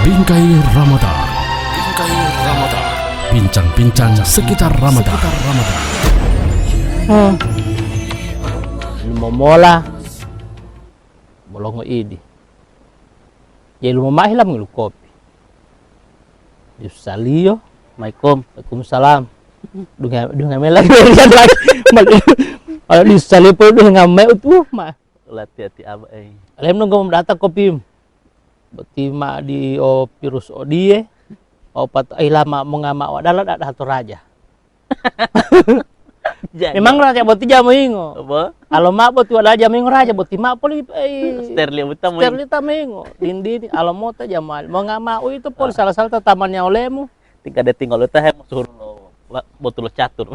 Bingkai Ramadan. Bingkai Ramadan. Bincang-bincang sekitar Ramadan. Lumomola bolongo idi ya lumomah hilam ngelu kopi Yusalio Waalaikumsalam duha lagi kalau disali po duha ngame utuh mah Lati-hati aba alem nunggu data kopi beti ma di o virus odie o pat ai lama mengama wadala dak satu raja. Memang raja boti jamu ingo. Apa? Alo mak boti wala jamu ingo raja boti mak poli Sterling utama. Sterlita mengo dindi alo mota jamal mengama itu pol salah-salah tamannya olehmu. Tinggal ada tinggal lu teh suruh lo betul catur.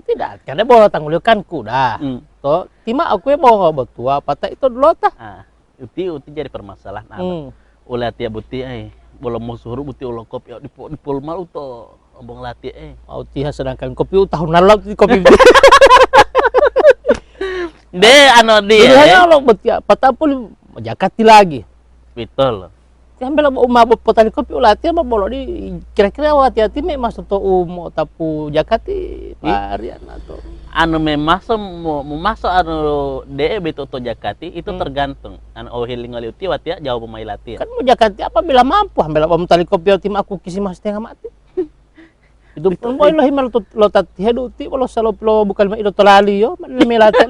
Tidak, karena bola tanggulikan kuda. To, tima aku ya bawa betua patah itu dulu tah. Ah, uti jadi permasalahan. Ulah tia buti bolong mau suruh buti ulah kopi di pol malu to obong lati Mau tia sedangkan kopi tahun lalu kopi. De ano Jadi dia. hanya lo betia patah pun jakati lagi. Betul. Ambil umah potani kopi ulah tia mah bolo di kira-kira hati-hati me masuk to umo tapu jakati varian atau Anu memasuk memasuk anu de beto to jakati itu tergantung. Anu healing oli uti watia jauh pemain lati. kan mau jakati apa bila mampu ambil apa tali kopi tim aku kisi mas tengah mati. Itu pun boy lo himal lo tati hedu ti lo salo lo bukan itu tolali yo melate.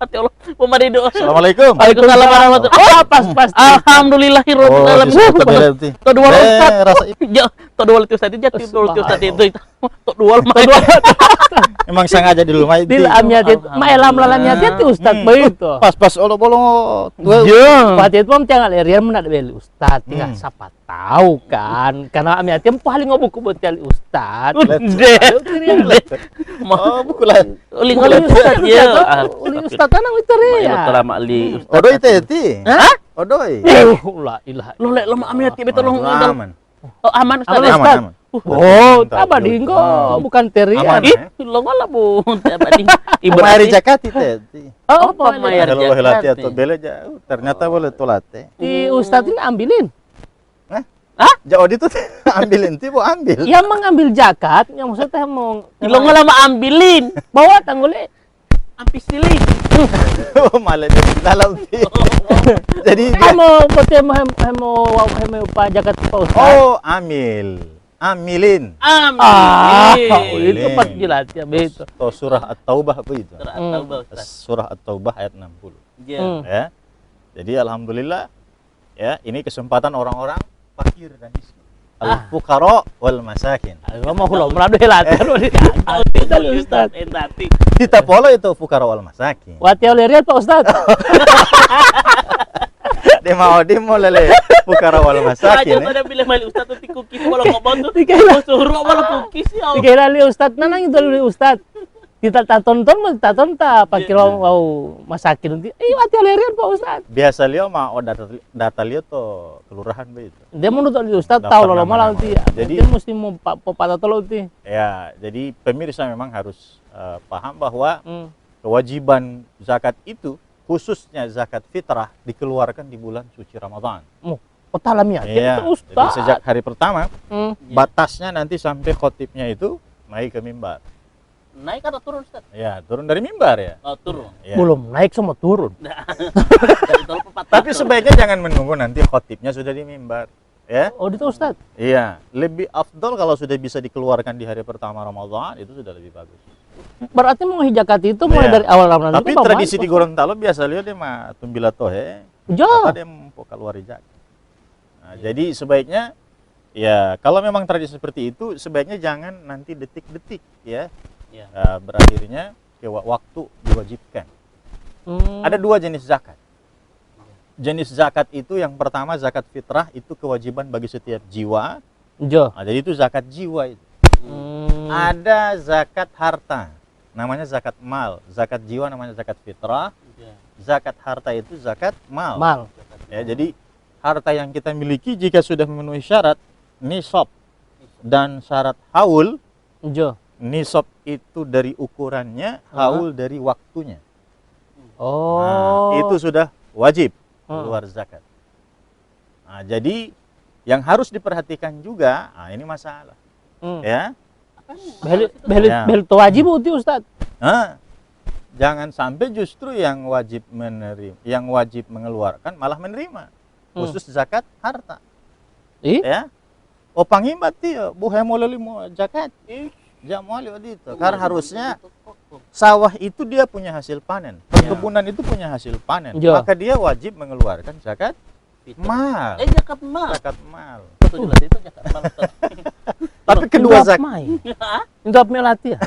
Hati Allah pemari doa. Assalamualaikum. Waalaikumsalam warahmatullahi. Oh pas. Alhamdulillahirabbil alamin. To dua ustaz. Rasa Ya, to dua ustaz itu jatuh dua ustaz itu. To dua mah. emang sengaja di rumah itu. Til amnya dit maelam lalannya dit ustaz begitu. Pas olo-bolo. Yo. Pati itu mah jangan lerian menak beli ustaz tinggal siapa tahu kan karena amnya tim paling ngobuku betul ustaz. Oh, buku lain. Uli ustaz ya. Uli ustaz tanang itu Ya, ya. lama li ustaz. Odoi teti. Hah? Odoi. La ilaha. Lo lek lo amnya ti betul lo Aman. Oh, aman ustaz. Aman, Aman, aman. Oh, apa dinggo bukan teri. Aman. Ih, lo ngolah bu. Abadi. Ibrahim Jakati teti. Oh, Apa mayar Kalau helati jakati? atau bele jauh, ternyata boleh tolate. di ustaz ini ambilin. Jauh itu ambilin ti mau ambil. Yang mengambil zakat, yang maksudnya mau Lo ngolah ma ambilin. bawa tanggulnya. Ampisilin. Oh, malah di dalam ti. Jadi dia- Kamu putih mau pak zakat pak ustaz. oh, amilin. Ambilin. Itu pas jelas ya begitu. Atau surah At-Taubah begitu. Atau ustaz. Surah At-Taubah ayat 60. Ya. Ya. Jadi alhamdulillah ya, ini kesempatan orang-orang fakir dan miskin. Al-fuqara wal masakin. Mau hulo meradu helatan. Itu ustaz. Entati. Kita polo itu fuqara wal masakin. Wati oleh riat pak ustaz. Dia mau lele fuqara wal Aja masakin. pada pilih mali ustaz tuh kukis walau ngomong tuh. Dikira Suruh walau kukis ya. dikira li ustaz nanang itu li ustaz. Kita tak tonton tak pakai mau masakin nanti. Wati oleh riat pak ustaz. Biasa lihat mah data lihat tuh kelurahan begitu. Dia menurut li ustaz Dapat tahu lo nama-nama. malah nanti. Jadi- Dia mesti mau patah tolong nanti. Ya, jadi pemirsa memang harus paham bahwa kewajiban zakat itu khususnya zakat fitrah dikeluarkan di bulan suci Ramadan. Oh talamnya. Iya. Itu Jadi ustaz. sejak hari pertama Hmm. batasnya nanti sampai khotibnya itu naik ke mimbar. Naik atau turun ustaz? Ya, turun dari mimbar ya. Oh, turun. Ya. Belum naik semua turun. Dari tol pepat. Tapi sebaiknya jangan menunggu nanti khotibnya sudah di mimbar. Ya. Oh itu ustaz. Iya, lebih afdol kalau sudah bisa dikeluarkan di hari pertama Ramadan itu sudah lebih bagus. Berarti mau hijakati itu mulai Iya. dari awal Ramadan. Tapi tradisi di Gorontalo biasa lihat dia mah tumbila tohe, Jo. apa dia mau keluar zakat. Nah, jadi sebaiknya ya kalau memang tradisi seperti itu sebaiknya jangan nanti detik-detik ya. Ya. Berakhirnya ke waktu diwajibkan. Ada dua jenis zakat. Jenis zakat itu yang pertama zakat fitrah itu kewajiban bagi setiap jiwa. Jo. Nah, jadi itu zakat jiwa itu. Ada zakat harta, namanya zakat mal. Zakat jiwa namanya zakat fitrah. Zakat harta itu zakat mal. Mal. Ya, jadi harta yang kita miliki jika sudah memenuhi syarat nisab dan syarat haul. Jo. Nisab itu dari ukurannya, haul dari waktunya. Oh. Nah, itu sudah wajib keluar zakat. Nah, jadi yang harus diperhatikan juga, ini masalah. Ya. Behel to wajib uti Ustaz. Nah, jangan sampai justru yang wajib menerima, yang wajib mengeluarkan malah menerima. Khusus zakat harta. Ya. O pangimbat dia, buhe moleli mo zakat. Jamoli itu. Karena harusnya sawah itu dia punya hasil panen. Perkebunan itu punya hasil panen. Maka dia wajib mengeluarkan zakat mal. Zakat mal. Zakat mal. Betul jelas itu zakat mal. Tapi kedua zakat. Itu apa melati ya?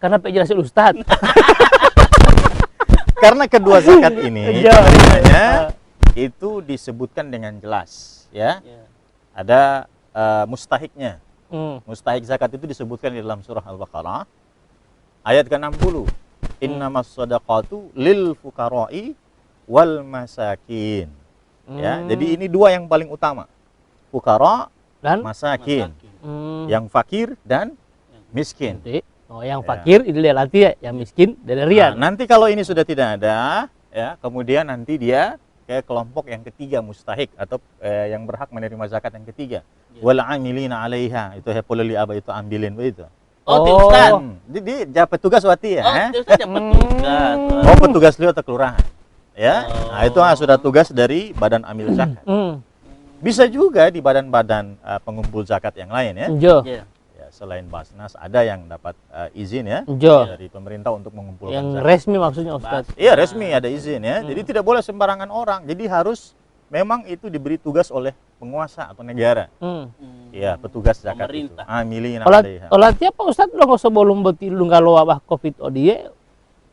Karena penjelasan Ustaz. Karena kedua zakat ini namanya itu disebutkan dengan jelas, ya. Ada mustahiknya. Mustahik zakat itu disebutkan di dalam surah Al-Baqarah ayat ke-60. Innamas shadaqatu lil fuqara'i wal masakin. Ya, jadi ini dua yang paling utama. Fuqara dan masakin. Yang fakir dan miskin. Yang fakir itu lati, yang miskin dari rian. Nanti kalau ini sudah tidak ada, ya, kemudian nanti dia ke kelompok yang ketiga mustahik atau yang berhak menerima zakat yang ketiga. Wal amilina 'alaiha, itu hepoleli aba itu ambilin begitu. Ustaz. Jadi petugas wati ya. Ustaz petugas. Petugas lihat atau kelurahan. Ya. Nah, itu sudah tugas dari badan amil zakat. Bisa juga di badan-badan pengumpul zakat yang lain ya. Ya, selain Basnas ada yang dapat izin ya dari pemerintah untuk mengumpulkan yang zakat. Resmi maksudnya Ustaz. Iya, resmi ada izin ya. Jadi tidak boleh sembarangan orang. Jadi harus memang itu diberi tugas oleh penguasa atau negara. Ya, petugas zakat pemerintah. Itu. Amilina 'alaiha. Olah tiap Ustaz lo sebelum betil ngalo wabah Covid odie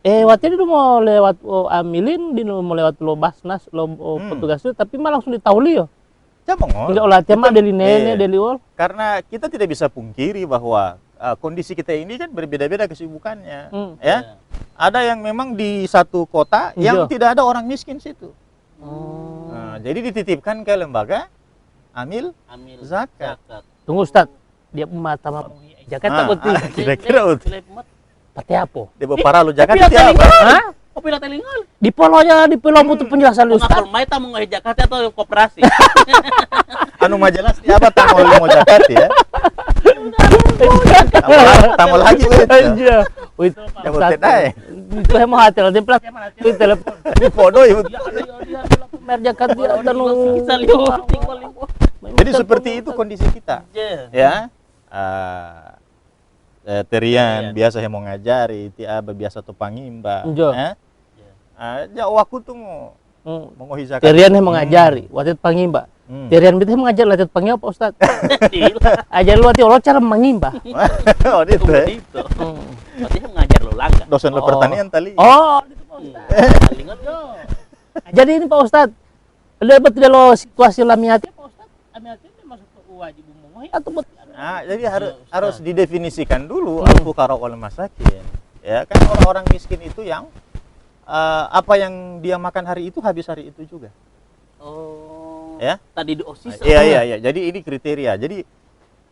wati itu mau lewat amilin di mau lewat lo Basnas lo petugas itu tapi malah langsung ditauli yo. Enggak olah tiap mah dari nenek dari ol. Karena kita tidak bisa pungkiri bahwa kondisi kita ini kan berbeda-beda kesibukannya, ya. Ada yang memang di satu kota yang tidak ada orang miskin situ. Nah, jadi dititipkan ke lembaga amil zakat. Tunggu Ustaz, dia mata mau zakat tak betul. Kira-kira pati apa? Dia para lu zakat itu apa? Hah? Kopi telingal. Di polonya di pulau butuh penjelasan Ustaz. Ngapal mai tamu ngai Jakarta atau koperasi. Anu mah jelas dia apa tamu mau zakat ya. Tamu lagi aja. Wih, itu mau hati lah templat itu telepon. Ini foto ya. Mer zakat dia dan jadi seperti itu kondisi kita. Ya. Terian biasa yang mau ngajari, tiaba biasa tu pangimba. Waktu tu mau zakat. Terian yang mengajari, watit pangimba. Terian itu mengajar latit pangimba Pak Ustaz. Ajar lu hati Allah cara mengimba. Oh itu. Berarti mengajar lu langga. Dosen pertanian tali. Oh, itu Pak Ustaz. Jadi ini Pak Ustaz, lebat lo situasi lamiati Pak Ustaz. Lamiati masuk ke wajib mengohi atau betul? Nah, jadi harus didefinisikan dulu al-fuqara wal masakin. Ya, kan orang-orang miskin itu yang apa yang dia makan hari itu habis hari itu juga. Ya. Tadi di OSIS. Iya. Jadi ini kriteria. Jadi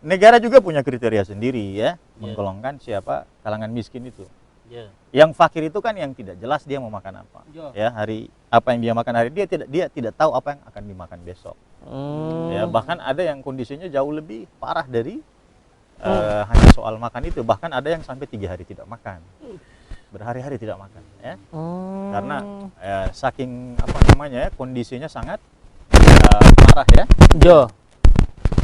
negara juga punya kriteria sendiri ya, menggolongkan siapa kalangan miskin itu. Yang fakir itu kan yang tidak jelas dia mau makan apa. Ya, hari apa yang dia makan hari dia tidak tahu apa yang akan dimakan besok. Ya, bahkan ada yang kondisinya jauh lebih parah dari hanya soal makan itu, bahkan ada yang sampai 3 hari tidak makan, berhari-hari tidak makan, ya. Karena saking apa namanya kondisinya sangat parah ya.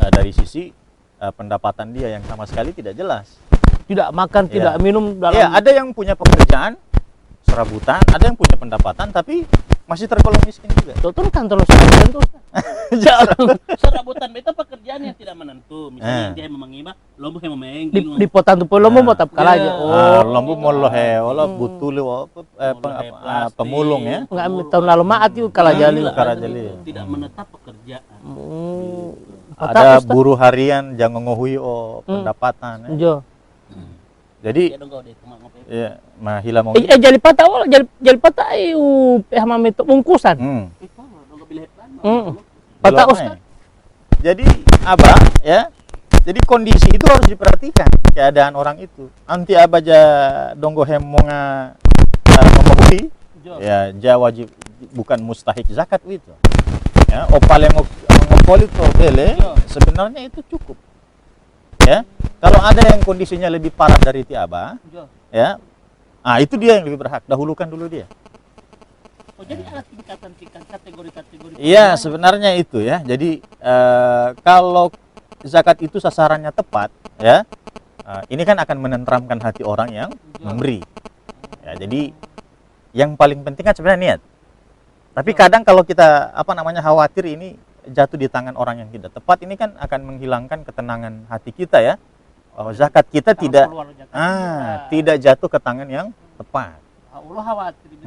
Dari sisi pendapatan dia yang sama sekali tidak jelas. Tidak makan, tidak minum dalam. Ya, ada yang punya pekerjaan serabutan, ada yang punya pendapatan tapi masih tergolong miskin juga. Betul kan terus tentu. Serabutan itu pekerjaan yang tidak menentu. Misalnya dia memangima, lombo yang memengking. Di potan tu lombo mau tap kalaja. Lombo mau lohe, butuh pemulung ya. Enggak tahun lalu maat itu kalajali. Tidak menetap pekerjaan. Ada buruh harian jangan ngohui pendapatan. Jadi ya, mahila mau. Jadi patah jadi patah mami itu bungkusan. Patah Ustaz. Jadi apa ya? Jadi kondisi itu harus diperhatikan keadaan orang itu. Anti abaja donggo hemonga memenuhi ya ja wajib bukan mustahik zakat itu. Ya, opalemo mengopoli bele, sebenarnya itu cukup. Ya, kalau ada yang kondisinya lebih parah dari tiaba, ya, itu dia yang lebih berhak. Dahulukan dulu dia. Oh, jadi ada tingkatan kategori-kategori. Iya, sebenarnya itu ya. Jadi kalau zakat itu sasarannya tepat, ya, ini kan akan menenteramkan hati orang yang memberi. Ya, jadi yang paling penting kan sebenarnya niat. Tapi kadang kalau kita khawatir ini jatuh di tangan orang yang tidak tepat, ini kan akan menghilangkan ketenangan hati kita ya. Zakat kita tidak jatuh ke tangan yang tepat. Allah khawatir itu.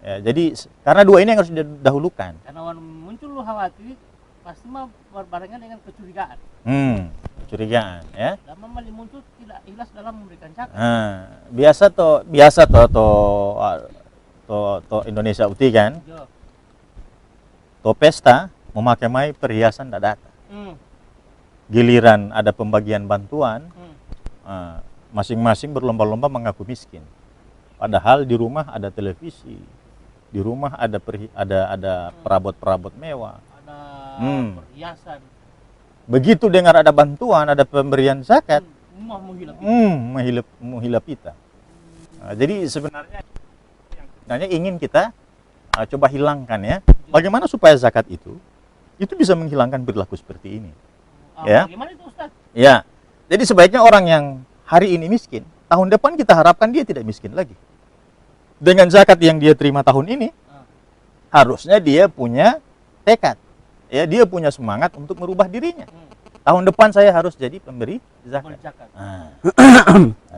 Ya, jadi karena dua ini yang harus didahulukan. Karena muncul khawatir pasti mah berbarengan dengan kecurigaan. Kecurigaan ya. Dan muncul tidak ikhlas dalam memberikan zakat. Biasa Indonesia uti kan. Pesta memakai perhiasan tidak datang. Giliran ada pembagian bantuan, masing-masing berlomba-lomba mengaku miskin. Padahal di rumah ada televisi, di rumah ada perabot-perabot mewah, ada perhiasan. Begitu dengar ada bantuan, ada pemberian zakat, menghilap kita. Jadi sebenarnya ingin kita coba hilangkan ya. Bagaimana supaya zakat itu bisa menghilangkan perilaku seperti ini. Ya. Bagaimana itu Ustaz? Ya. Jadi sebaiknya orang yang hari ini miskin, tahun depan kita harapkan dia tidak miskin lagi. Dengan zakat yang dia terima tahun ini, harusnya dia punya tekad. Ya, dia punya semangat untuk merubah dirinya. Tahun depan saya harus jadi pemberi zakat.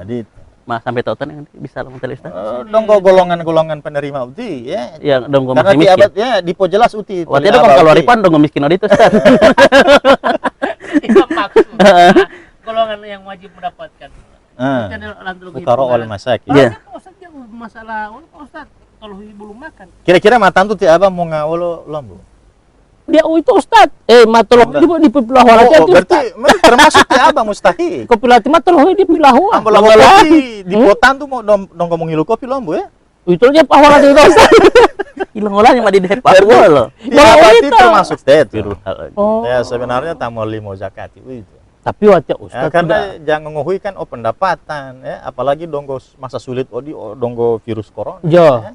Jadi Mas sampai tautan yang bisa langsung Ustaz. Donggo golongan-golongan penerima uti ya. Ya, donggo karena masih miskin. Ya, dipo jelas uti. Waktu itu kalau ripan donggo miskin itu Ustaz. Itu maksud. Golongan yang wajib mendapatkan. Fukara wal masakin. Iya. Ustaz yang masalah Ustaz kalau belum makan. Kira-kira matan tuh tiaba mau ngawolo lombo. Dia itu Ustaz. Matolong di pilah wala itu. Berarti termasuk tiaba mustahil. Kopi latih matolong di pilah wa. Ambil kopi di potan tuh mau dong ngomong ngilu kopi lombo ya. Itu aja awal itu Ustaz. Hilang olahnya mah di depan lo. Tiaba itu termasuk itu. Ya sebenarnya tamoli mau zakat itu. Tapi wajah Ustaz karena jangan ngengui kan pendapatan ya, apalagi donggo masa sulit donggo virus corona. Ya.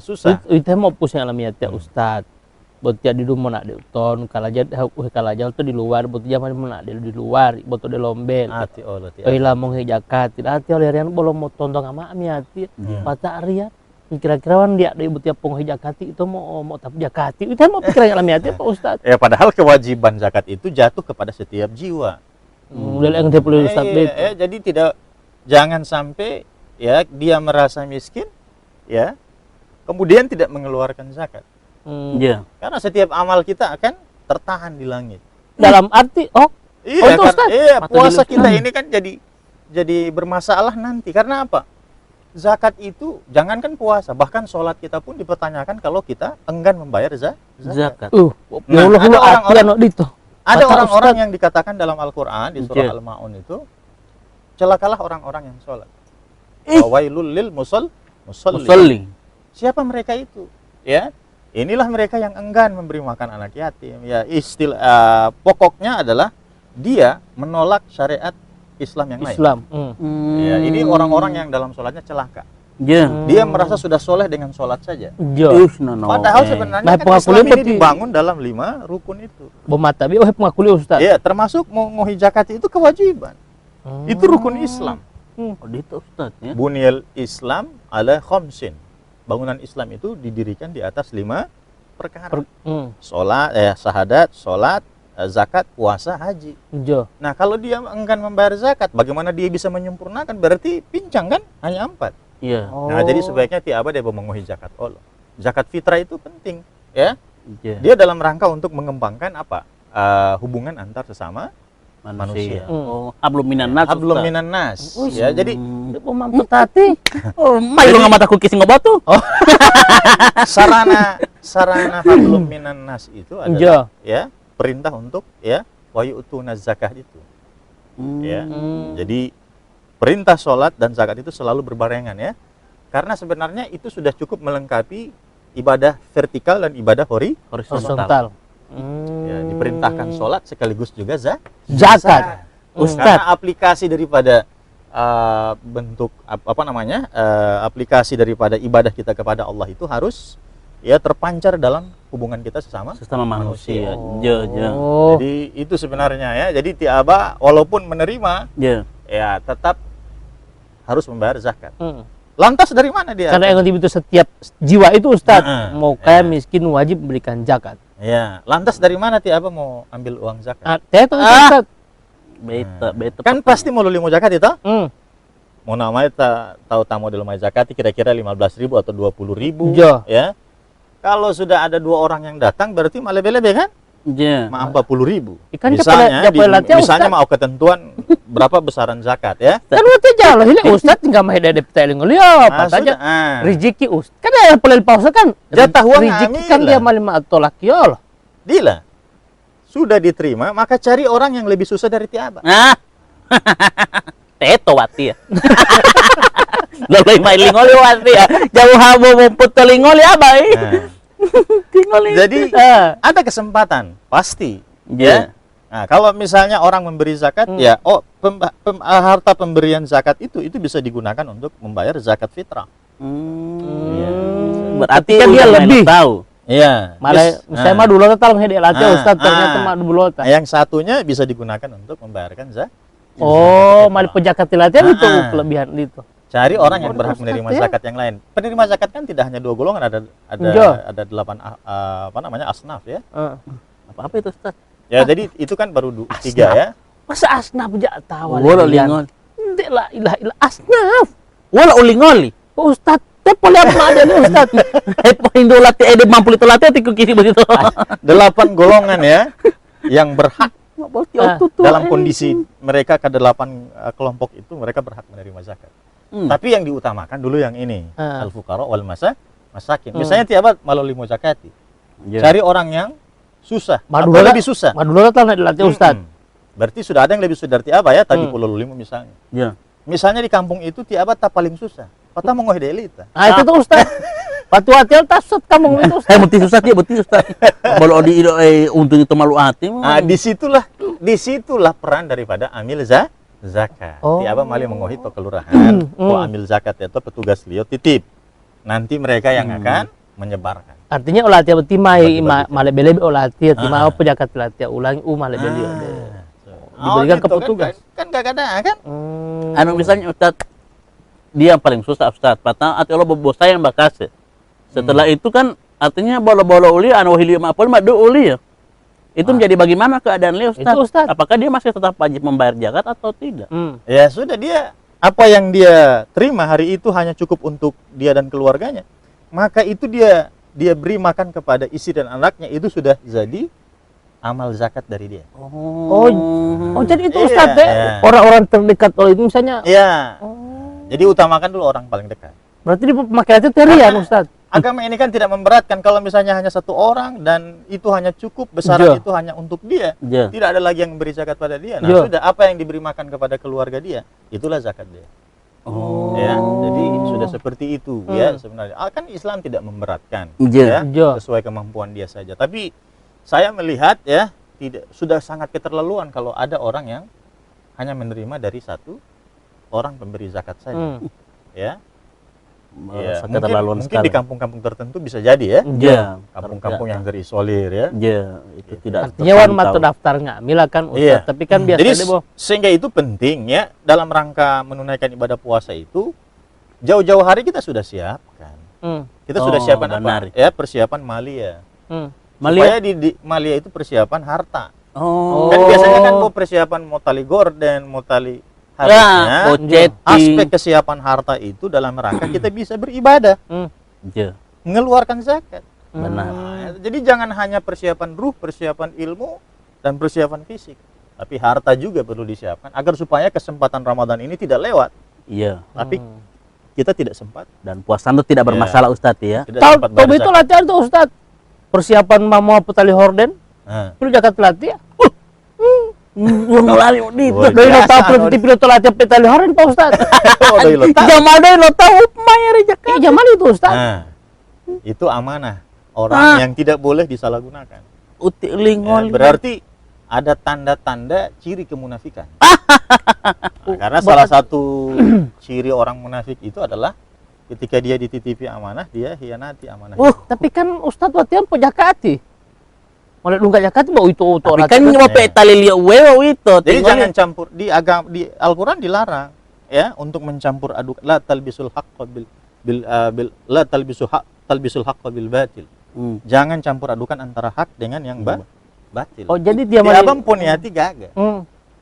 Susah. Itu mau pusing alamiah Ustaz. Buat jadi dulu mau nak diuton, kalau itu di luar, buat zaman mau nak di luar, buat di lombel. Hati Allah. Lah mau ngejakat, hati oleh Rian belum mau tonton sama ami hati. Pada Rian, kira-kira kan dia dari buat tiap jakati itu mau tapi jakati, itu mau pikiran alamiah Pak Ustaz. Ya padahal kewajiban zakat itu jatuh kepada setiap jiwa. Udah yang dia perlu Ustaz. Jadi jangan sampai ya dia merasa miskin, ya kemudian tidak mengeluarkan zakat. Karena setiap amal kita akan tertahan di langit. Dalam arti, puasa kita ini kan jadi bermasalah nanti. Karena apa? Zakat itu jangankan puasa, bahkan sholat kita pun dipertanyakan kalau kita enggan membayar zakat. Ada orang-orang yang dikatakan dalam Al-Quran di surah Al-Ma'un itu, celakalah orang-orang yang sholat. Wailul lil musalli. Siapa mereka itu? Ya. Inilah mereka yang enggan memberi makan anak yatim. Ya, pokoknya adalah dia menolak syariat Islam yang lain. Ya, ini orang-orang yang dalam sholatnya celaka. Dia merasa sudah soleh dengan sholat saja. Padahal sebenarnya kan Islam ini dibangun dalam 5 rukun itu. Bomatabi pengakuli Ustaz. Ya, termasuk menguhi zakat itu kewajiban. Itu rukun Islam. Itu Ustaz ya. Bunyal Islam ala khamsin. Bangunan Islam itu didirikan di atas 5 perkara. Syahadat, sholat, zakat, puasa, haji. Nah, kalau dia enggan membayar zakat, bagaimana dia bisa menyempurnakan? Berarti pincang kan? Hanya 4. Iya. Nah, jadi sebaiknya tiaba dia menguhi zakat Allah. Zakat fitrah itu penting, ya. Dia dalam rangka untuk mengembangkan hubungan antar sesama manusia. Hablum minan nas. Hablum minan nas. Ya, jadi mampu tati. Mailo nggak mata kuki sing batu. Sarana hablum minan nas itu adalah ya perintah untuk ya wa yu'tunaz zakah itu. Ya. Jadi perintah sholat dan zakat itu selalu berbarengan ya. Karena sebenarnya itu sudah cukup melengkapi ibadah vertikal dan ibadah horizontal. Ya, diperintahkan sholat sekaligus juga Zakat. Ustadz. Karena aplikasi daripada bentuk aplikasi daripada ibadah kita kepada Allah itu harus ya terpancar dalam hubungan kita sesama manusia. Jadi itu sebenarnya ya. Jadi tiaba walaupun menerima ya tetap harus membayar zakat. Lantas dari mana dia? Karena yang dibutuh setiap jiwa itu Ustadz, mau kaya miskin wajib memberikan zakat. Ya, lantas dari mana tiaba mau ambil uang zakat? Itu Ustadz. Beta Kan pasti mau limo zakat itu? Mau namanya tahu tamu di lumai zakat kira-kira 15.000 atau 20.000 ya. Kalau sudah ada 2 orang yang datang berarti malah lebih kan? Iya. Mah 40.000. Misalnya mau ketentuan berapa besaran zakat ya? Kan waktu jalo ini Ustadz nggak mah ada petaling lihat patanya rezeki Ustadz. Kan ada pelil pausa kan jatah uang rezeki kan dia malah atau laki Allah. Dila. Sudah diterima, maka cari orang yang lebih susah dari tiaba. Teto wati ya. Lalu mailingoli wati ya. Jauh habo mumput telingoli abai. Jadi ada kesempatan pasti. Ya. Nah, kalau misalnya orang memberi zakat ya, harta pemberian zakat itu bisa digunakan untuk membayar zakat fitrah. Berarti kan dia lebih tahu. Iya. Malah saya mah dulu talang hede latih Ustadz ternyata mah dulu. Yang satunya bisa digunakan untuk membayarkan zakat. Malah pejakat latihan itu kelebihan itu. Cari orang yang berhak menerima zakat yang lain. Penerima zakat kan tidak hanya 2 golongan, ada 8 asnaf ya. Apa itu Ustadz? Ya jadi itu kan baru 3 ya. Masa asnaf aja tahu. Wala ulingol. Tidak lah ilah asnaf. Wala ulingoli. Ustadz. Tepo lihat ada nih Ustadz. Hepo Indo latih ede mampu itu latih tiku kiri begitu. 8 golongan ya yang berhak dalam kondisi mereka ke 8 kelompok itu mereka berhak menerima zakat. Tapi yang diutamakan dulu yang ini al-fuqara wal masakin. Misalnya tiaba malu limo zakati. Cari orang yang susah, atau lebih susah. Madura telah dilatih Ustadz. Berarti sudah ada yang lebih susah dari tiaba ya, tadi pulau limo misalnya. Misalnya di kampung itu tiaba tak paling susah. Patah mau ngoh delita. Itu tuh Ustaz. Patu atil tasut kamu itu Ustaz. Beti susah dia beti Ustaz. Kalau di untung itu malu hati. Disitulah peran daripada amil zakat. Tiaba mali mengohi to kelurahan. Amil zakat itu petugas liot titip. Nanti mereka yang akan menyebarkan. Artinya olah tiap beti male bele olah tiap mau pejakat latih ulangi male bele. Diberikan ke petugas. Kan gak ada kan? Anu misalnya Ustaz, dia yang paling susah Ustaz. Patah atau lo bos saya yang bakase. Setelah itu kan artinya bola-bola uli anu hili mapol madu uli ya. Itu menjadi bagaimana keadaan Leo Ustaz? Ustaz? Apakah dia masih tetap wajib membayar zakat atau tidak? Ya sudah, dia apa yang dia terima hari itu hanya cukup untuk dia dan keluarganya. Maka itu dia beri makan kepada istri dan anaknya, itu sudah jadi amal zakat dari dia. Jadi itu Ustaz orang-orang terdekat itu misalnya. Iya. Jadi utamakan dulu orang paling dekat. Berarti di pemakaian itu terian Ustaz. Agama ini kan tidak memberatkan kalau misalnya hanya 1 orang dan itu hanya cukup besaran itu hanya untuk dia. Tidak ada lagi yang memberi zakat pada dia. Nah, sudah apa yang diberi makan kepada keluarga dia, itulah zakat dia. Ya, jadi sudah seperti itu ya sebenarnya. Kan Islam tidak memberatkan ya, sesuai kemampuan dia saja. Tapi saya melihat ya sudah sangat keterlaluan kalau ada orang yang hanya menerima dari 1 orang pemberi zakat saja. Ya. Ya, mungkin di kampung-kampung tertentu bisa jadi ya. Kampung-kampung yang terisolir ya. Itu tidak. Artinya wan mata daftar ngambil kan Ustaz, tapi kan biasa jadi, sehingga itu penting ya dalam rangka menunaikan ibadah puasa itu jauh-jauh hari kita sudah siapkan. Kita sudah siapkan apa? Ya, persiapan malia. Supaya di malia itu persiapan harta. Kan biasanya kan persiapan mau tali gorden, mau tali harusnya aspek kesiapan harta itu dalam rangka kita bisa beribadah, mengeluarkan zakat. Benar. Jadi jangan hanya persiapan ruh, persiapan ilmu, dan persiapan fisik, tapi harta juga perlu disiapkan agar supaya kesempatan Ramadan ini tidak lewat. Iya. Tapi kita tidak sempat dan puasa itu tidak bermasalah Ustadz ya. Tahu itu latihan tuh Ustadz. Persiapan mau petali horden, perlu zakat latihan. Ngelali itu. Doi lo tahu di pilot latihan petali horden Pak Ustadz. Jamal doi lo tahu mayar zakat. Jamal itu Ustadz. Itu amanah orang yang tidak boleh disalahgunakan. uti lingol. Berarti ada tanda-tanda ciri kemunafikan. Nah, karena salah satu ciri orang munafik itu adalah ketika dia dititipi amanah, dia hianati amanah. Tapi kan Ustadz watian po jakati. Mulai lunga jakati mau itu Tapi kan mau pe tali liu wewe itu. Jadi jangan campur di agama, di Al-Qur'an dilarang ya untuk mencampur aduk, la talbisul haqqo la talbisul haqqo bil batil. Jangan campur adukan antara hak dengan yang batil. Oh, jadi dia abang puniati gaga.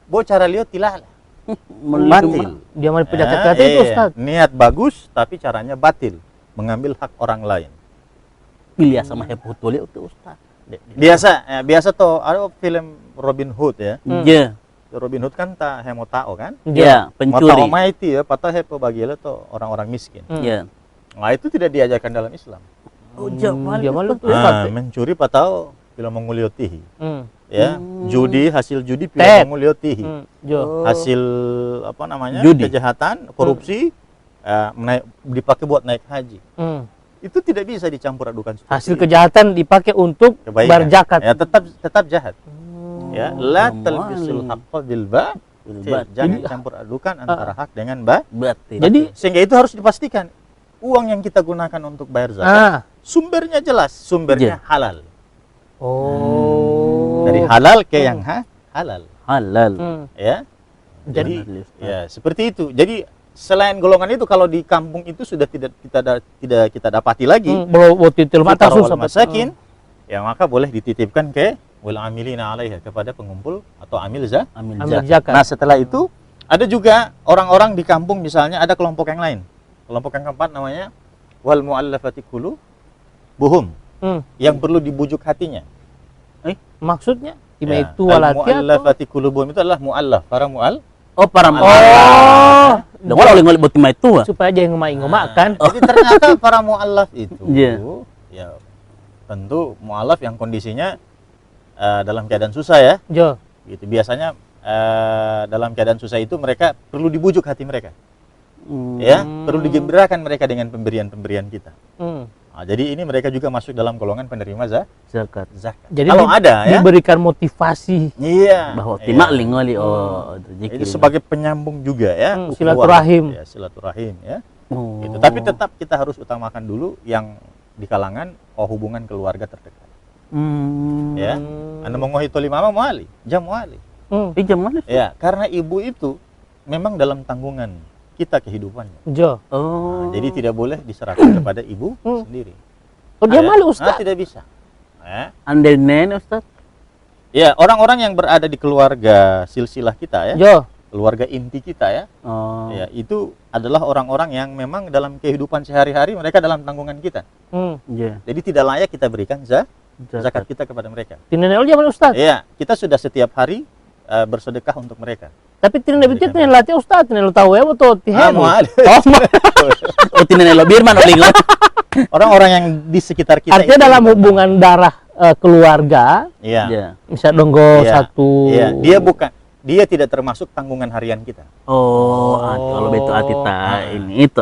Bo cara lihat tilala. Batil. Dia mau pejakat itu Ustaz. Niat bagus tapi caranya batil, mengambil hak orang lain. Biasa sama heputuli itu Ustaz. Biasa tuh ada film Robin Hood ya. Iya. Robin Hood kan tak hemotao kan? Iya, pencuri. Motao maiti ya, patah hepo bagilah tuh orang-orang miskin. Iya. Nah, itu tidak diajarkan dalam Islam. Dia malu tuh. Mencuri patau bila menguliotihi. Ya, judi, hasil judi bila menguliotihi. Hasil apa namanya? Judi. Kejahatan, korupsi dipakai buat naik haji. Itu tidak bisa dicampur adukan. Hasil kejahatan dipakai untuk berzakat. Ya, tetap jahat. Ya, la talbisul haqqo bil batil. Jangan campur adukan antara hak dengan batil. Jadi sehingga itu harus dipastikan uang yang kita gunakan untuk bayar zakat sumbernya jelas, sumbernya halal. Dari halal ke yang halal. Ya. Jadi ya seperti itu. Jadi selain golongan itu kalau di kampung itu sudah tidak kita dapati lagi. Masakin, ya maka boleh dititipkan ke wal amilina 'alaiha, kepada pengumpul atau amil zakat. Nah, setelah itu ada juga orang-orang di kampung, misalnya ada kelompok yang lain. Kelompok yang keempat namanya wal mu'allafati qulubuhum, yang perlu dibujuk hatinya. Maksudnya ya, itu mu'allafati qulubuhum itu adalah mu'allaf, para para mu'allaf. Dongol oleh buat itu supaya jangan ngomai-ngomakan. Jadi ternyata para mu'allaf itu ya tentu mu'allaf yang kondisinya dalam keadaan susah ya. Gitu. Biasanya dalam keadaan susah itu mereka perlu dibujuk hati mereka. Ya, perlu digembirakan mereka dengan pemberian-pemberian kita. Nah, jadi ini mereka juga masuk dalam golongan penerima zakat. Jadi kalau ada ya, diberikan motivasi. Iya. Bahwa timak lingoli itu sebagai penyambung juga ya. Silaturahim. Ya, silaturahim ya. Gitu. Tapi tetap kita harus utamakan dulu yang di kalangan hubungan keluarga terdekat. Ya. Anda mengohitoli mama muali, jam muali. Ya, karena ibu itu memang dalam tanggungan kita kehidupannya. Jadi tidak boleh diserahkan kepada ibu sendiri. Dia malu Ustaz. Tidak bisa. Andai nenek Ustaz. Ya, orang-orang yang berada di keluarga silsilah kita ya. Keluarga inti kita ya. Ya, itu adalah orang-orang yang memang dalam kehidupan sehari-hari mereka dalam tanggungan kita. Jadi tidak layak kita berikan zakat kita kepada mereka. Tinenel zaman Ustaz. Iya, kita sudah setiap hari bersedekah untuk mereka. Tapi tinenel itu tinenel latih Ustaz, tinenel tahu ya betul tihen. Tinenel birman oling. Orang-orang yang di sekitar kita. Artinya dalam hubungan darah keluarga. Iya. Bisa donggo satu. Iya, dia tidak termasuk tanggungan harian kita. Kalau begitu atita ini itu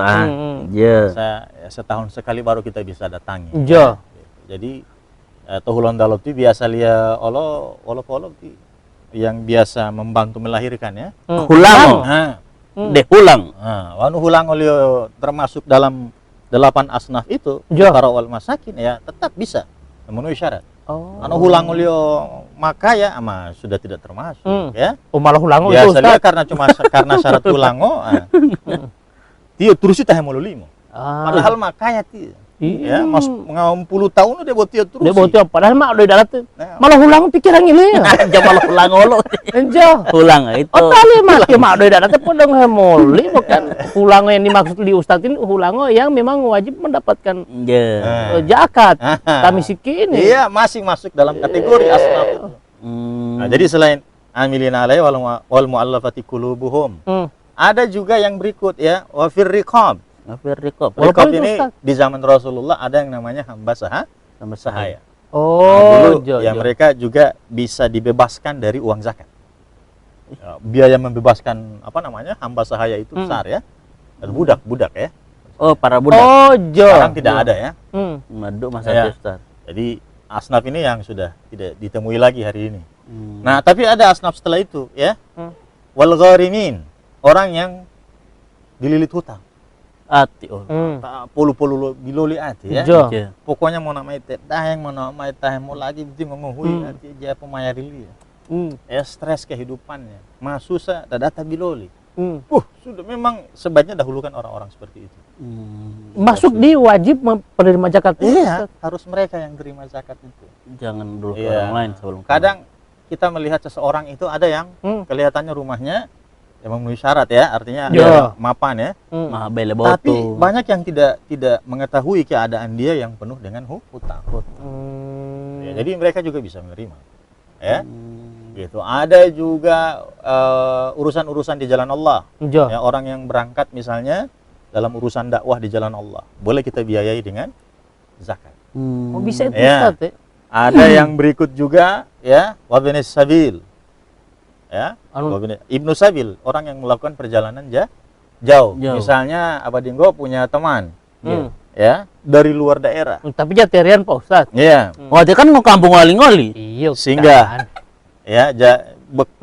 setahun sekali baru kita bisa datangi. Jadi tohulon daloti biasa lia olo yang biasa membantu melahirkan ya. Hulang. Hulang. Wanu hulang olio termasuk dalam 8 asnaf itu para wal masakin ya tetap bisa memenuhi syarat. Anu hulang olio maka ya sudah tidak termasuk ya. Malah hulang itu Ustaz. Karena syarat hulango tio terus itu hemololimo. Padahal makanya tio. Ya, mas ngawam 10 tahun udah buat dia terus. Dia buat padahal mak udah dalat tuh. Malah hulang pikiran ini. Malah hulang olo. Hulang itu. Tali mak udah dalat pun dong hemoli bukan hulang yang dimaksud di Ustaz ini hulang yang memang wajib mendapatkan zakat. Kami sikin. Iya, masih masuk dalam kategori asnaf itu. Nah, jadi selain amilina alaihi wal mu'allafati qulubuhum. Ada juga yang berikut ya, wa fir riqab. Riqab ini di zaman Rasulullah ada yang namanya hamba sahaya. Yang mereka juga bisa dibebaskan dari uang zakat. Biaya membebaskan hamba sahaya itu besar ya. Dan budak ya. Para budak. Sekarang tidak ada ya. Madu masa Ustaz. Jadi asnaf ini yang sudah tidak ditemui lagi hari ini. Nah, tapi ada asnaf setelah itu, ya. Wal gharimin, orang yang dililit hutang. Ati Polu-polu biloli ati ya. Jo. Pokoknya mau namai tetaheng, mau namai taheng, mau lagi mesti ngomonghui ati dia pemayar dili. Ya stres kehidupannya, mah susah, data biloli. Sudah memang sebaiknya dahulukan orang-orang seperti itu. Masuk di wajib penerima zakat. Iya, harus mereka yang terima zakat itu. Jangan dulu ke Iya. orang lain sebelum Kadang kita melihat seseorang itu ada yang kelihatannya rumahnya yang memenuhi syarat ya, artinya ada mapan ya. mah bele Tapi boto. banyak yang tidak mengetahui keadaan dia yang penuh dengan hutang. Ya, jadi mereka juga bisa menerima. Ya. Gitu. Ada juga urusan-urusan di jalan Allah. Ya, orang yang berangkat misalnya dalam urusan dakwah di jalan Allah, boleh kita biayai dengan zakat. Oh, bisa itu Ya. Ustaz ya? Ada yang berikut juga ya, wabinis sabil. Ya, Ibnu Sabil, orang yang melakukan perjalanan jauh. Misalnya Abadinggo punya teman, ya, dari luar daerah. Tapi jaterian Pak Ustaz. Iya. Wah, dia kan mau kampung ngoli-ngoli. Iya, Sehingga ya,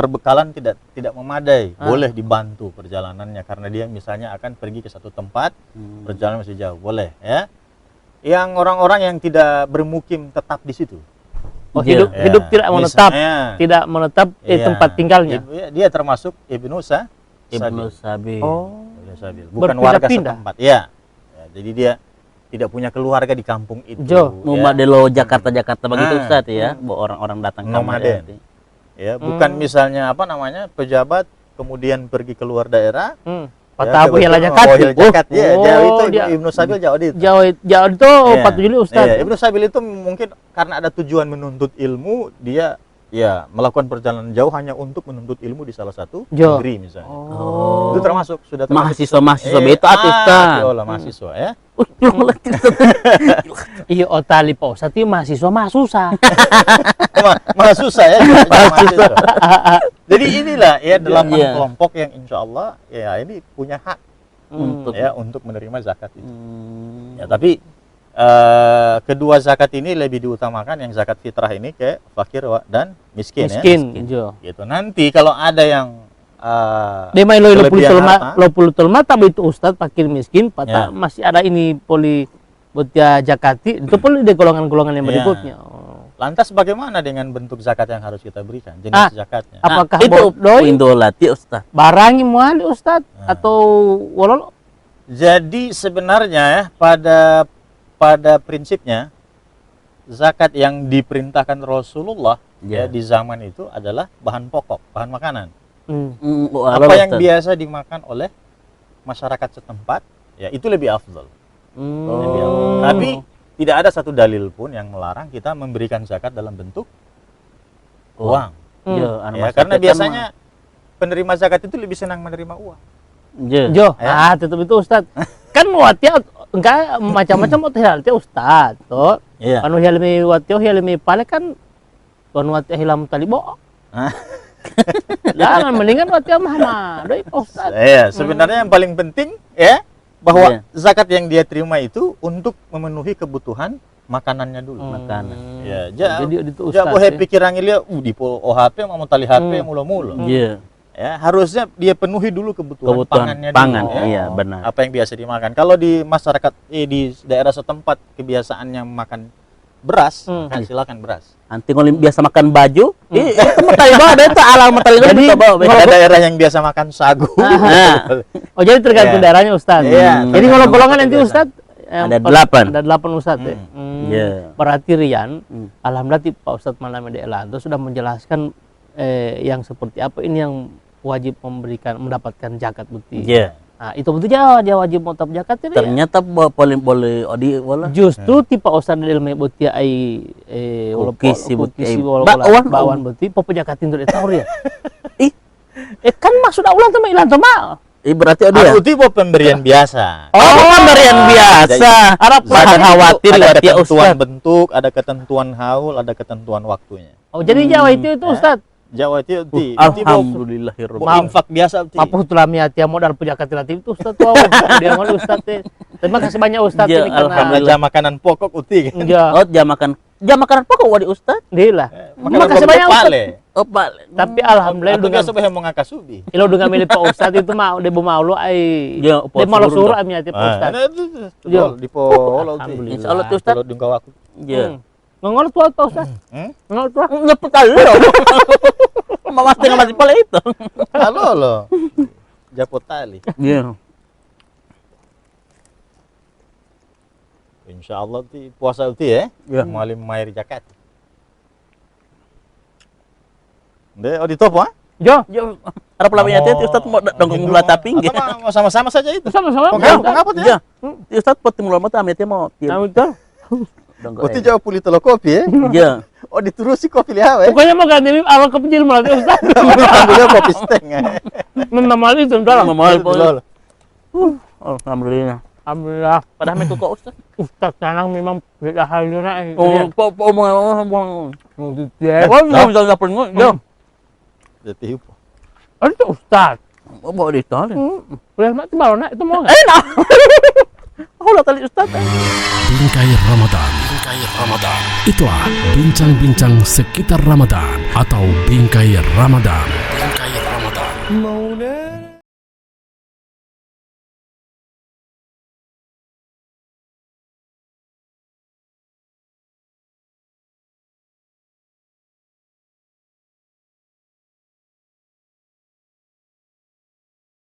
perbekalan tidak memadai, boleh dibantu perjalanannya karena dia misalnya akan pergi ke satu tempat, perjalanan masih jauh, boleh ya. Yang orang-orang yang tidak bermukim tetap di situ. Oh, hidup tidak menetap, tidak menetap tempat tinggalnya. Dia termasuk Ibnu Sabil. Oh. Sabil. Bukan warga setempat. Ya. Jadi dia tidak punya keluarga di kampung itu. Mau Madelo Jakarta begitu Ustaz ya, orang-orang datang ke nomaden. Ya, bukan misalnya apa namanya pejabat kemudian pergi keluar daerah. Patah ya, zakat. Ya, jauh itu Ibnu Sabil jauh itu. Jauh itu 4 Juli Ustaz. Ibnu Sabil itu mungkin karena ada tujuan menuntut ilmu, dia ya melakukan perjalanan jauh hanya untuk menuntut ilmu di salah satu negeri misalnya. Itu termasuk sudah mahasiswa beta Ustaz. Mahasiswa ya. Iya, otali Pak Ustaz itu mahasiswa mah susah. Mah susah ya. Jadi inilah ya 8 kelompok yang insya Allah ya ini punya hak untuk menerima zakat itu. Ya, tapi kedua zakat ini lebih diutamakan, yang zakat fitrah ini ke fakir dan miskin. Ya. Gitu. Nanti kalau ada yang demai lo puluh telma tapi itu Ustaz fakir miskin patah masih ada ini poli butia zakati itu pun di golongan-golongan yang berikutnya. Lantas bagaimana dengan bentuk zakat yang harus kita berikan, jenis zakatnya? Apakah itu indolati Ustaz? Barangi muali Ustaz atau wolol? Jadi sebenarnya ya pada prinsipnya zakat yang diperintahkan Rasulullah ya di zaman itu adalah bahan pokok, bahan makanan. Apa yang biasa dimakan oleh masyarakat setempat, ya itu lebih afdal. Tapi tidak ada satu dalil pun yang melarang kita memberikan zakat dalam bentuk uang. Ya, karena biasanya penerima zakat itu lebih senang menerima uang. Tetap itu Ustaz. Kan watia enggak macam-macam watia Ustaz, toh. Anu hilmi watia hilmi pale kan anu watia hilam talibo. Jangan mendingan watia mah doi Ustaz. Iya, sebenarnya yang paling penting ya bahwa zakat yang dia terima itu untuk memenuhi kebutuhan makanannya dulu. Ya, jadi itu Ustaz. Jangan pikiran dia di OHP mau tali HP mulu-mulu. Ya, harusnya dia penuhi dulu kebutuhan pangannya dulu. Iya, benar. Apa yang biasa dimakan. Kalau di masyarakat di daerah setempat kebiasaannya makan beras, kan silakan beras. Nanti kalau biasa makan baju, itu metali ada itu alam metali. Jadi ada daerah yang biasa makan sagu. Oh, jadi tergantung daerahnya Ustaz. Jadi kalau golongan nanti Ustaz ada 8. Ada 8 Ustaz ya. Berarti Rian, alhamdulillah Pak Ustaz Malam Deelanto sudah menjelaskan yang seperti apa ini yang wajib mendapatkan zakat bukti. Nah, itu betul dia wajib menetap zakat ini. Ternyata boleh justru tipe Ustaz ilmu bukti ai bawan bukti popejakatin itu tahu ya. Kan maksud ulang sama ilan sama. Berarti ada itu pemberian biasa. Pemberian biasa. Arab khawatir ada ketentuan bentuk, ada ketentuan haul, ada ketentuan waktunya. Oh, jadi Jawa itu Ustaz. Jawa itu alhamdulillahirobbilalamin. Infak biasa Mapuh tulami hati modal punya katilati itu Ustaz tuh. Dia mau Ustaz. Terima kasih banyak Ustaz ini karena makanan pokok uti. Jam makan jam makanan pokok wadi Ustaz. Dia lah. Makasih banyak Ustaz. Oh, Pak. Tapi alhamdulillah Atau dengan biasa yang mengangkat subi. ilo dengan milik Pak Ustaz itu mau dia mau lu ai. Ya, Dia mau suruh amnya Pak Ustaz. Di polo tuh. Insyaallah tuh Ustaz. Kalau di aku. Ya. Ngongol tuh Pak Ustaz. Ngongol tuh. Ngepet kali lo. Mama tengah masih pola itu. Halo lo. Japot tali. Iya. Insyaallah ti puasa itu ya. Ya. Malim mair jakat. Deh, di top ah? Jo. Yo, harap lawannya teh Ustaz mau dongkong mula taping Atau mau sama-sama saja itu. Sama-sama. Ngapa ya. Ustaz pot mula mata ame teh mau. Betul. Berarti jauh pulih telo kopi ya? Iya. Oh diterusi kopi lihat ya? Pokoknya mau ganti awal kecil malah Ustaz. Alhamdulillah kopi steng ya. Memang itu udah. Mahal pol. Alhamdulillah. Alhamdulillah. Padahal metu kok Ustaz. Ustaz Canang memang beda halnya. Oh, ngomong. Ya. Oh, enggak bisa pernah. Yo. Jadi apa? Itu Ustaz. Oh, bawa di tali. Boleh mak itu nak itu mau enggak? Enak. Oh, lah tali Ustaz. Bingkai Ramadan. Bingkai Ramadan. Itulah bincang-bincang sekitar Ramadan atau Bingkai Ramadan. Bingkai Ramadan.